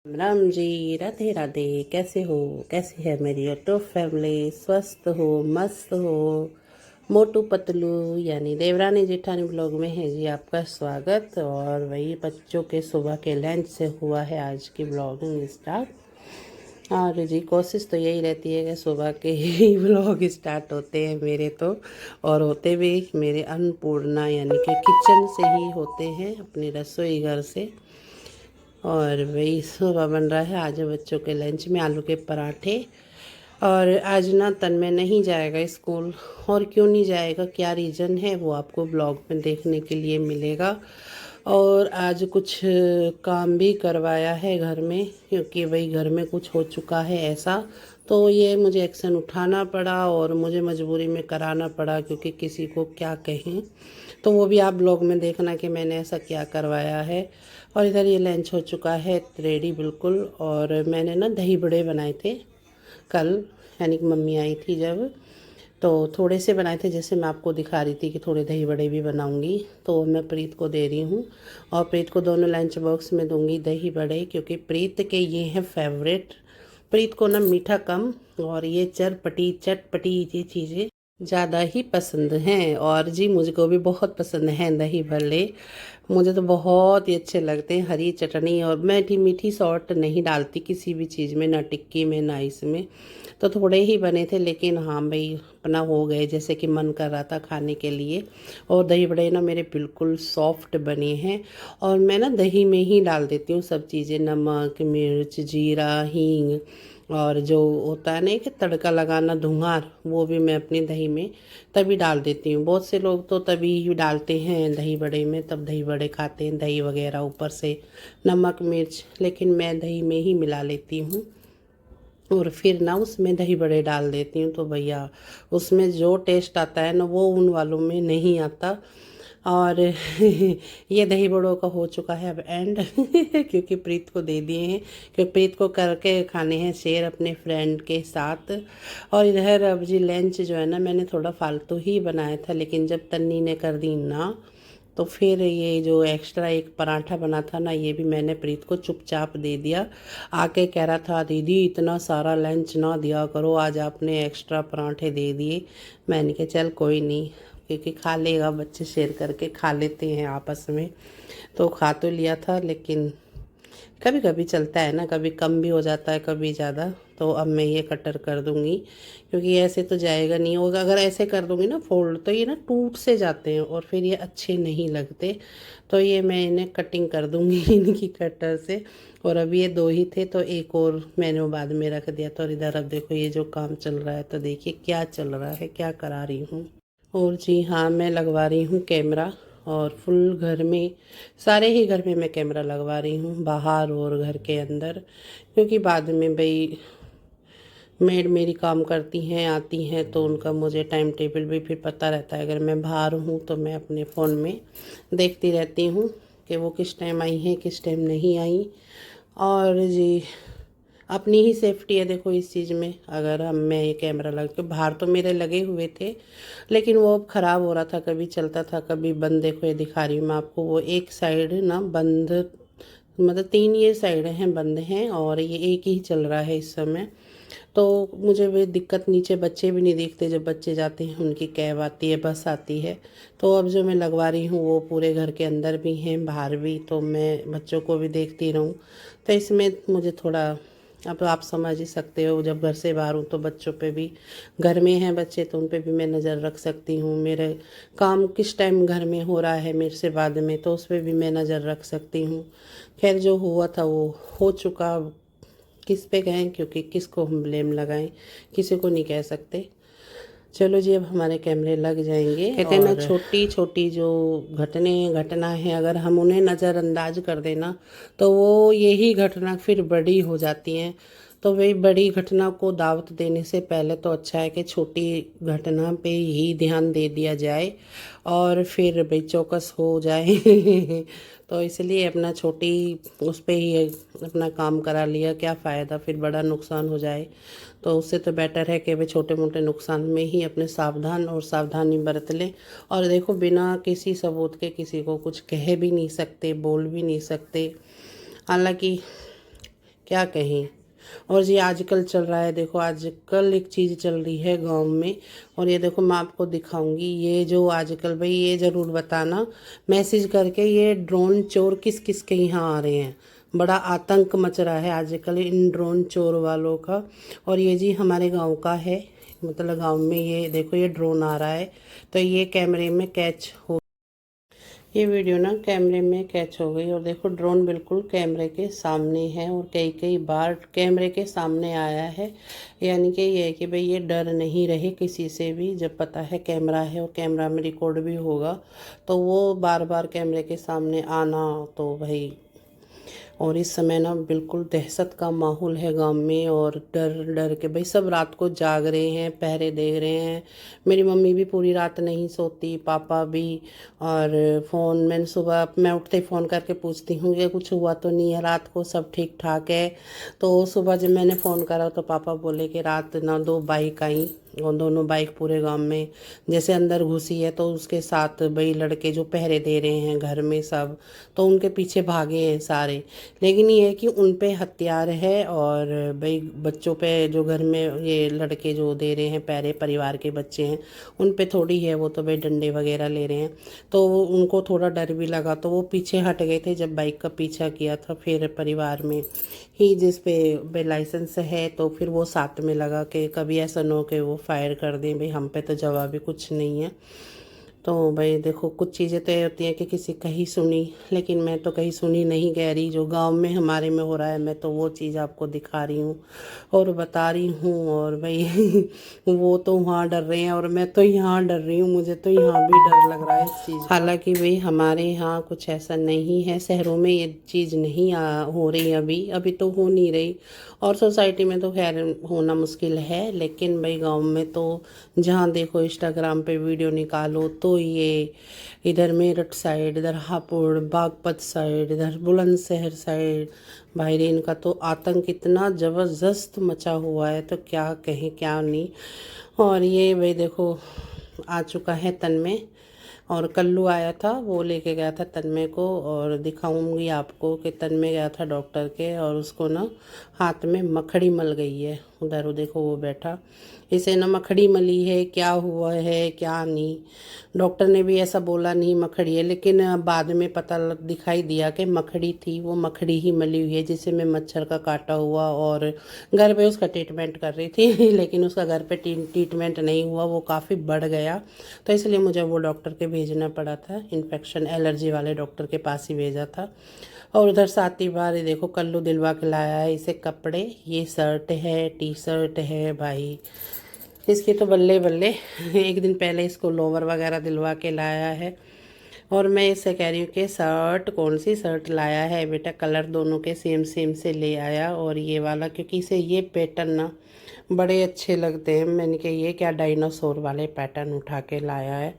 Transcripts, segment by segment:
राम जी, राधे राधे। कैसे हो? कैसी है मेरी यूट्यूब फैमिली? स्वस्थ हो, मस्त हो? मोटू पतलू यानी देवरानी जेठानी ब्लॉग में है जी आपका स्वागत। और वही बच्चों के सुबह के लंच से हुआ है आज की ब्लॉगिंग स्टार्ट। और जी कोशिश तो यही रहती है कि सुबह के ही ब्लॉग स्टार्ट होते हैं मेरे तो, और होते भी मेरे अन्नपूर्णा यानी कि किचन से ही होते हैं, अपनी रसोई घर से। और वही सुबह बन रहा है आज बच्चों के लंच में आलू के पराठे। और आज ना तन्मय नहीं जाएगा स्कूल। और क्यों नहीं जाएगा, क्या रीज़न है, वो आपको ब्लॉग में देखने के लिए मिलेगा। और आज कुछ काम भी करवाया है घर में, क्योंकि वही घर में कुछ हो चुका है ऐसा, तो ये मुझे एक्शन उठाना पड़ा और मुझे मजबूरी में कराना पड़ा, क्योंकि किसी को क्या कहें। तो वो भी आप ब्लॉग में देखना कि मैंने ऐसा क्या करवाया है। और इधर ये लंच हो चुका है रेडी बिल्कुल। और मैंने ना दही बड़े बनाए थे कल, यानी कि मम्मी आई थी जब, तो थोड़े से बनाए थे, जैसे मैं आपको दिखा रही थी कि थोड़े दही बड़े भी बनाऊंगी। तो मैं प्रीत को दे रही हूँ, और प्रीत को दोनों लंच बॉक्स में दूंगी दही बड़े, क्योंकि प्रीत के ये हैं फेवरेट। प्रीत को ना मीठा कम और ये चटपटी चटपटी ये चीज़ें ज़्यादा ही पसंद हैं। और जी मुझको भी बहुत पसंद हैं दही भल्ले, मुझे तो बहुत ही अच्छे लगते हैं। हरी चटनी, और मीठी मीठी सॉल्ट नहीं डालती किसी भी चीज़ में, ना टिक्की में ना इसमें। तो थोड़े ही बने थे, लेकिन हाँ भाई अपना हो गए, जैसे कि मन कर रहा था खाने के लिए। और दही बड़े ना मेरे बिल्कुल सॉफ्ट बने हैं। और मैं ना दही में ही डाल देती हूँ सब चीज़ें, नमक मिर्च जीरा हींग, और जो होता है ना कि तड़का लगाना धुआर, वो भी मैं अपनी दही में तभी डाल देती हूँ। बहुत से लोग तो तभी ही डालते हैं दही बड़े में, तब दही बड़े खाते हैं, दही वगैरह ऊपर से नमक मिर्च, लेकिन मैं दही में ही मिला लेती हूँ। और फिर ना उसमें दही बड़े डाल देती हूँ, तो भैया उसमें जो टेस्ट आता है ना वो उन वालों में नहीं आता। और ये दही बड़ों का हो चुका है अब एंड क्योंकि प्रीत को दे दिए हैं, क्योंकि प्रीत को करके खाने हैं शेयर अपने फ्रेंड के साथ। और इधर अब जी लंच जो है ना मैंने थोड़ा फालतू ही बनाया था, लेकिन जब तन्नी ने कर दी ना, तो फिर ये जो एक्स्ट्रा एक पराठा बना था ना, ये भी मैंने प्रीत को चुपचाप दे दिया। आके कह रहा था दीदी इतना सारा लंच ना दिया करो, आज आपने एक्स्ट्रा पराठे दे दिए। मैंने कहा चल कोई नहीं, क्योंकि खा लेगा, बच्चे शेयर करके खा लेते हैं आपस में। तो खा तो लिया था, लेकिन कभी कभी चलता है ना, कभी कम भी हो जाता है कभी ज़्यादा। तो अब मैं ये कटर कर दूंगी, क्योंकि ऐसे तो जाएगा नहीं होगा। अगर ऐसे कर दूंगी ना फोल्ड, तो ये ना टूट से जाते हैं और फिर ये अच्छे नहीं लगते। तो ये मैं इन्हें कटिंग कर दूंगी इनकी कटर से। और अब ये दो ही थे, तो एक और मैंने वो बाद में रख दिया। तो इधर अब देखो ये जो काम चल रहा है, तो देखिए क्या चल रहा है, क्या करा रही हूँ। और जी हाँ, मैं लगवा रही हूँ कैमरा, और फुल घर में, सारे ही घर में मैं कैमरा लगवा रही हूँ, बाहर और घर के अंदर। क्योंकि बाद में भाई मेड मेरी काम करती हैं आती हैं, तो उनका मुझे टाइम टेबल भी फिर पता रहता है। अगर मैं बाहर हूँ तो मैं अपने फ़ोन में देखती रहती हूँ कि वो किस टाइम आई हैं किस टाइम नहीं आई। और जी अपनी ही सेफ्टी है देखो इस चीज़ में। अगर हम मैं ये कैमरा लगा के, बाहर तो मेरे लगे हुए थे, लेकिन वो अब ख़राब हो रहा था, कभी चलता था कभी बंद। देखो ये दिखा रही हूँ मैं आपको, वो एक साइड ना बंद, मतलब तीन ये साइड हैं बंद हैं, और ये एक ही चल रहा है इस समय। तो मुझे वे दिक्कत, नीचे बच्चे भी नहीं दिखते, जब बच्चे जाते हैं उनकी कैब आती है बस आती है। तो अब जो मैं लगवा रही हूँ वो पूरे घर के अंदर भी हैं बाहर भी, तो मैं बच्चों को भी देखती रहूँ। तो इसमें मुझे थोड़ा, अब आप समझ ही सकते हो, जब घर से बाहर हूँ तो बच्चों पे भी, घर में हैं बच्चे तो उन पे भी मैं नज़र रख सकती हूँ। मेरे काम किस टाइम घर में हो रहा है मेरे से बाद में, तो उस पर भी मैं नज़र रख सकती हूँ। खैर जो हुआ था वो हो चुका, किस पे गए, क्योंकि किसको हम ब्लेम लगाएं, किसी को नहीं कह सकते। चलो जी अब हमारे कैमरे लग जाएंगे। कहते हैं ना छोटी छोटी जो घटना है, अगर हम उन्हें नज़रअंदाज कर देना तो वो यही घटना फिर बड़ी हो जाती हैं। तो वही बड़ी घटना को दावत देने से पहले तो अच्छा है कि छोटी घटना पे ही ध्यान दे दिया जाए, और फिर भाई चौकस हो जाए तो इसलिए अपना छोटी उस पे ही अपना काम करा लिया, क्या फ़ायदा फिर बड़ा नुकसान हो जाए। तो उससे तो बेटर है कि वे छोटे मोटे नुकसान में ही अपने सावधान और सावधानी बरत लें। और देखो बिना किसी सबूत के किसी को कुछ कह भी नहीं सकते, बोल भी नहीं सकते। हालांकि क्या कहें। और ये आजकल चल रहा है, देखो आजकल एक चीज़ चल रही है गांव में, और ये देखो मैं आपको दिखाऊंगी। ये जो आजकल, भाई ये ज़रूर बताना मैसेज करके, ये ड्रोन चोर किस किस के यहाँ आ रहे हैं। बड़ा आतंक मच रहा है आजकल इन ड्रोन चोर वालों का। और ये जी हमारे गांव का है, मतलब गांव में ये देखो ये ड्रोन आ रहा है, तो ये कैमरे में कैच हो, ये वीडियो ना कैमरे में कैच हो गई। और देखो ड्रोन बिल्कुल कैमरे के सामने है, और कई कई बार कैमरे के सामने आया है। यानी कि ये है कि भाई ये डर नहीं रहे किसी से भी, जब पता है कैमरा है और कैमरा में रिकॉर्ड भी होगा, तो वो बार बार कैमरे के सामने आना तो भाई। और इस समय ना बिल्कुल दहशत का माहौल है गांव में, और डर डर के भाई सब रात को जाग रहे हैं, पहरे दे रहे हैं। मेरी मम्मी भी पूरी रात नहीं सोती, पापा भी। और फ़ोन मैंने सुबह मैं उठते ही फ़ोन करके पूछती हूँ कि कुछ हुआ तो नहीं है, रात को सब ठीक ठाक है। तो सुबह जब मैंने फ़ोन करा तो पापा बोले कि रात ना 2 बाइक आई, और दोनों बाइक पूरे गांव में जैसे अंदर घुसी है, तो उसके साथ भाई लड़के जो पहरे दे रहे हैं घर में सब, तो उनके पीछे भागे हैं सारे। लेकिन ये है कि उन पे हथियार है, और भाई बच्चों पे जो घर में ये लड़के जो दे रहे हैं पहरे, परिवार के बच्चे हैं, उन पे थोड़ी है, वो तो भाई डंडे वगैरह ले रहे हैं। तो उनको थोड़ा डर भी लगा, तो वो पीछे हट गए थे जब बाइक का पीछा किया था। फिर परिवार में ही जिस पे लाइसेंस है, तो फिर वो साथ में लगा कि कभी ऐसा ना हो कि वो फायर कर दें, भाई हम पे तो जवाब भी कुछ नहीं है। तो भाई देखो कुछ चीज़ें तो ये होती हैं कि किसी कहीं सुनी, लेकिन मैं तो कहीं सुनी नहीं कह रही, जो गांव में हमारे में हो रहा है मैं तो वो चीज़ आपको दिखा रही हूँ और बता रही हूँ। और भाई वो तो वहाँ डर रहे हैं और मैं तो यहाँ डर रही हूँ, मुझे तो यहाँ भी डर लग रहा है इस चीज़। हालांकि भाई हमारे यहाँ कुछ ऐसा नहीं है, शहरों में ये चीज़ नहीं हो रही, अभी अभी तो हो नहीं रही, और सोसाइटी में तो खैर होना मुश्किल है। लेकिन भाई गांव में तो जहाँ देखो इंस्टाग्राम पे वीडियो निकालो तो ये इधर मेरठ साइड, इधर हापुड़ बागपत साइड, इधर बुलंदशहर साइड, भाईरीन का तो आतंक इतना ज़बरदस्त मचा हुआ है, तो क्या कहें क्या नहीं। और ये भाई देखो आ चुका है तन्मय, और कल्लू आया था, वो लेके गया था तन्मय को, और दिखाऊंगी आपको कि तन्मय गया था डॉक्टर के, और उसको ना हाथ में मकड़ी मल गई है। उधर वो देखो वो बैठा, इसे ना मकड़ी मली है, क्या हुआ है क्या नहीं। डॉक्टर ने भी ऐसा बोला नहीं मकड़ी है, लेकिन बाद में पता दिखाई दिया कि मकड़ी थी, वो मकड़ी ही मली हुई है जिसे में मच्छर का काटा हुआ। और घर पे उसका ट्रीटमेंट कर रही थी लेकिन उसका घर पे ट्रीटमेंट नहीं हुआ, वो काफ़ी बढ़ गया, तो इसलिए मुझे वो डॉक्टर के भेजना पड़ा था, इन्फेक्शन एलर्जी वाले डॉक्टर के पास ही भेजा था। और उधर साथ ही बार ये देखो कल्लू दिलवा के लाया है इसे कपड़े, ये शर्ट है, टी शर्ट है भाई इसकी तो बल्ले बल्ले एक दिन पहले इसको लोवर वगैरह दिलवा के लाया है। और मैं इससे कह रही हूँ कि शर्ट कौन सी शर्ट लाया है बेटा, कलर दोनों के सेम सेम से ले आया, और ये वाला क्योंकि इसे ये पैटर्न ना बड़े अच्छे लगते हैं। मैंने कहा ये क्या डायनासोर वाले पैटर्न उठा के लाया है।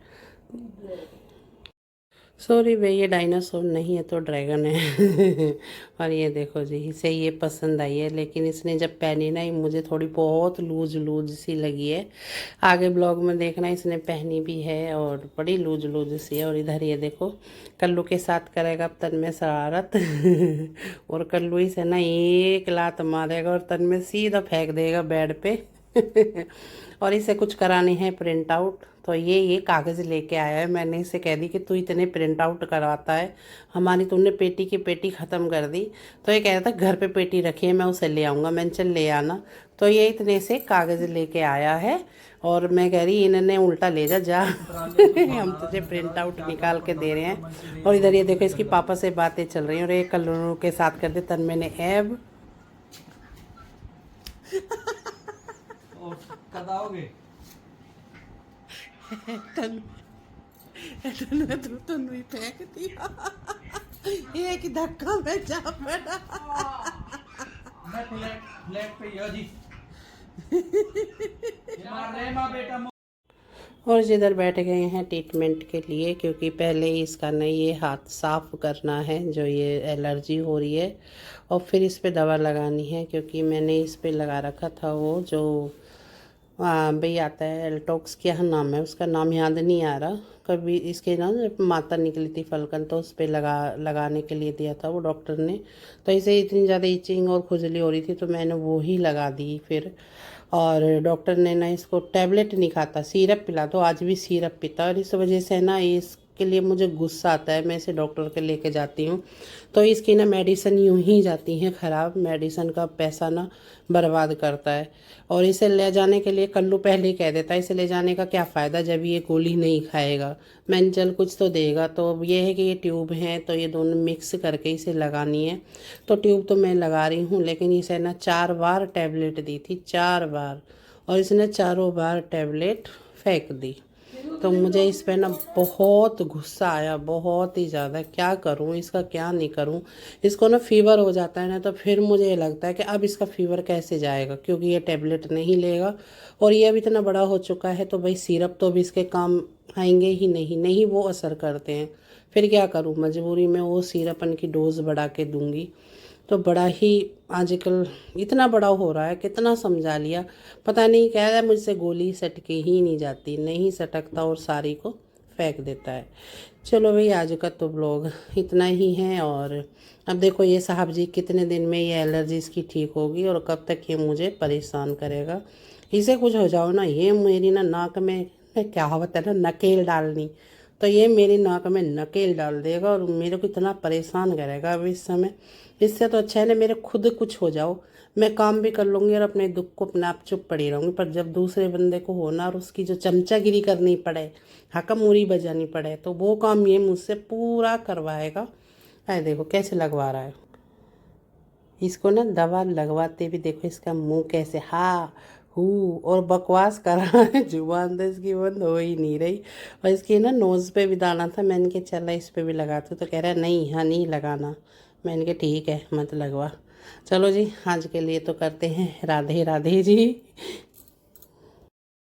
सॉरी भाई ये डायनासोर नहीं है तो ड्रैगन है और ये देखो जी इसे ये पसंद आई है, लेकिन इसने जब पहनी ना, ये मुझे थोड़ी बहुत लूज लूज सी लगी है। आगे ब्लॉग में देखना इसने पहनी भी है और बड़ी लूज लूज सी है। और इधर ये देखो कल्लू के साथ करेगा अब तन में शरारत और कल्लू इसे ना एक लात मारेगा और तन में सीधा फेंक देगा बेड पे और इसे कुछ कराने हैं प्रिंट आउट, तो ये कागज़ लेके आया है। मैंने इसे कह दी कि तू इतने प्रिंट आउट करवाता है, हमारी तुमने पेटी की पेटी ख़त्म कर दी। तो ये कह रहा था घर पे पेटी रखी है मैं उसे ले आऊँगा, मैंने चल ले आना। तो ये इतने से कागज़ लेके आया है और मैं कह रही इन्होंने उल्टा ले जा हम तुझे प्रिंट आउट निकाल के दे रहे हैं। और इधर ये देखो इसकी पापा से बातें चल रही हैं, और ये कल्लू के साथ कर दे तन मैंने ऐब कब आओगे? तनु ही फेंक दिया एक धक्का में जा पड़ा। मैं फ्लैट पे ही जी ये मार रहे माँ बेटा। और जिधर बैठ गए हैं ट्रीटमेंट के लिए, क्योंकि पहले ही इसका ना ये हाथ साफ़ करना है जो ये एलर्जी हो रही है, और फिर इस पे दवा लगानी है, क्योंकि मैंने इस पे लगा रखा था वो जो भाई आता है एल्टॉक्स, क्या नाम है उसका, नाम याद नहीं आ रहा। कभी इसके ना माता निकली थी फलकन, तो उस पर लगाने के लिए दिया था वो डॉक्टर ने। तो इसे इतनी ज़्यादा इचिंग और खुजली हो रही थी तो मैंने वो ही लगा दी फिर। और डॉक्टर ने ना इसको टैबलेट नहीं खाता, सिरप पिला, तो आज भी सिरप पीता। और इस वजह से ना इसके लिए मुझे गुस्सा आता है, मैं इसे डॉक्टर के लेके जाती हूँ तो इसकी ना मेडिसिन यूं ही जाती हैं ख़राब, मेडिसिन का पैसा ना बर्बाद करता है। और इसे ले जाने के लिए कल्लू पहले ही कह देता है इसे ले जाने का क्या फ़ायदा जब ये गोली नहीं खाएगा, मैंने चल कुछ तो देगा। तो अब ये है कि ये ट्यूब हैं तो ये दोनों मिक्स करके इसे लगानी है। तो ट्यूब तो मैं लगा रही हूँ, लेकिन इसे ना 4 बार टैबलेट दी थी, 4 बार, और इसने चारों बार टैबलेट फेंक दी। तो मुझे इस पे ना बहुत गुस्सा आया, बहुत ही ज़्यादा। क्या करूँ इसका, क्या नहीं करूँ। इसको ना फीवर हो जाता है ना, तो फिर मुझे ये लगता है कि अब इसका फीवर कैसे जाएगा, क्योंकि ये टेबलेट नहीं लेगा और ये अब इतना बड़ा हो चुका है तो भाई सिरप तो भी इसके काम आएंगे ही नहीं, नहीं वो असर करते हैं। फिर क्या करूँ, मजबूरी में वो सिरपन की डोज़ बढ़ा के दूँगी। तो बड़ा ही आजकल इतना बड़ा हो रहा है, कितना समझा लिया, पता नहीं कह रहा है मुझसे गोली सटके ही नहीं जाती, नहीं सटकता और सारी को फेंक देता है। चलो भाई आज का तो ब्लॉग इतना ही है। और अब देखो ये साहब जी कितने दिन में ये एलर्जी इसकी ठीक होगी और कब तक ये मुझे परेशान करेगा। इसे कुछ हो जाओ ना, ये मेरी ना नाक में क्या होता है ना नकेल डालनी, तो ये मेरी नाक में नकेल डाल देगा और मेरे को इतना परेशान करेगा अब इस समय। इससे तो अच्छा है ना मेरे खुद कुछ हो जाओ, मैं काम भी कर लूँगी और अपने दुख को अपने आप चुप पड़ी रहूँगी। पर जब दूसरे बंदे को होना और उसकी जो चमचागिरी करनी पड़े, हकमूरी बजानी पड़े, तो वो काम ये मुझसे पूरा करवाएगा। अरे देखो कैसे लगवा रहा है इसको ना, दवा लगवाते भी देखो इसका मुंह कैसे हाँ हू और बकवास कर रहा है, जुबान तो इसकी बंद हो ही नहीं रही। और इसकी ना नोज़ पे भी दाना था, मैंने कहा चला इस पे भी लगाती, तो कह रहा है नहीं हाँ नहीं लगाना। मैंने कहा ठीक है मत लगवा। चलो जी आज के लिए तो करते हैं राधे राधे जी।